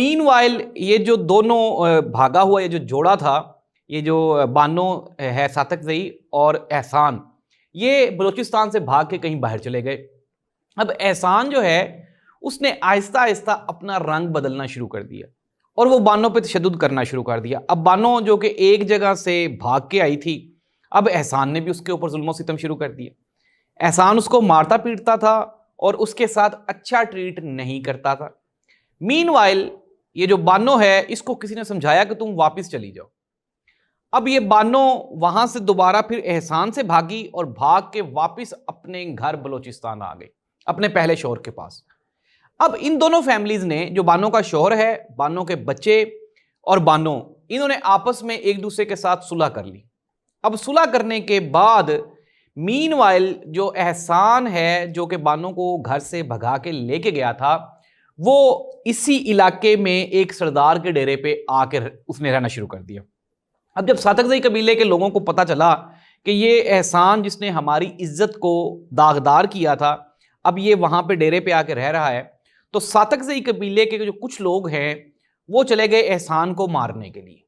مین while یہ جو دونوں بھاگا ہوا یہ جو جوڑا تھا، یہ جو بانو ہے ساتق زئی اور احسان، یہ بلوچستان سے بھاگ کے کہیں باہر چلے گئے۔ اب احسان جو ہے اس نے آہستہ آہستہ اپنا رنگ بدلنا شروع کر دیا اور وہ بانو پہ تشدد کرنا شروع کر دیا۔ اب بانو جو کہ ایک جگہ سے بھاگ کے آئی تھی، اب احسان نے بھی اس کے اوپر ظلم و ستم شروع کر دیا۔ احسان اس کو مارتا پیٹتا تھا اور اس کے ساتھ اچھا ٹریٹ نہیں کرتا تھا۔ مین وائل یہ جو بانو ہے اس کو کسی نے سمجھایا کہ تم واپس چلی جاؤ۔ اب یہ بانو وہاں سے دوبارہ پھر احسان سے بھاگی اور بھاگ کے واپس اپنے گھر بلوچستان آ گئی، اپنے پہلے شوہر کے پاس۔ اب ان دونوں فیملیز نے، جو بانو کا شوہر ہے، بانو کے بچے اور بانو، انہوں نے آپس میں ایک دوسرے کے ساتھ صلح کر لی۔ اب صلح کرنے کے بعد مین وائل جو احسان ہے جو کہ بانو کو گھر سے بھگا کے لے کے گیا تھا، وہ اسی علاقے میں ایک سردار کے ڈیرے پہ آ کے اس نے رہنا شروع کر دیا۔ اب جب ساتق زئی قبیلے کے لوگوں کو پتہ چلا کہ یہ احسان جس نے ہماری عزت کو داغدار کیا تھا، اب یہ وہاں پہ ڈیرے پہ آ کے رہ رہا ہے، تو ساتق زئی قبیلے کے جو کچھ لوگ ہیں وہ چلے گئے احسان کو مارنے کے لیے۔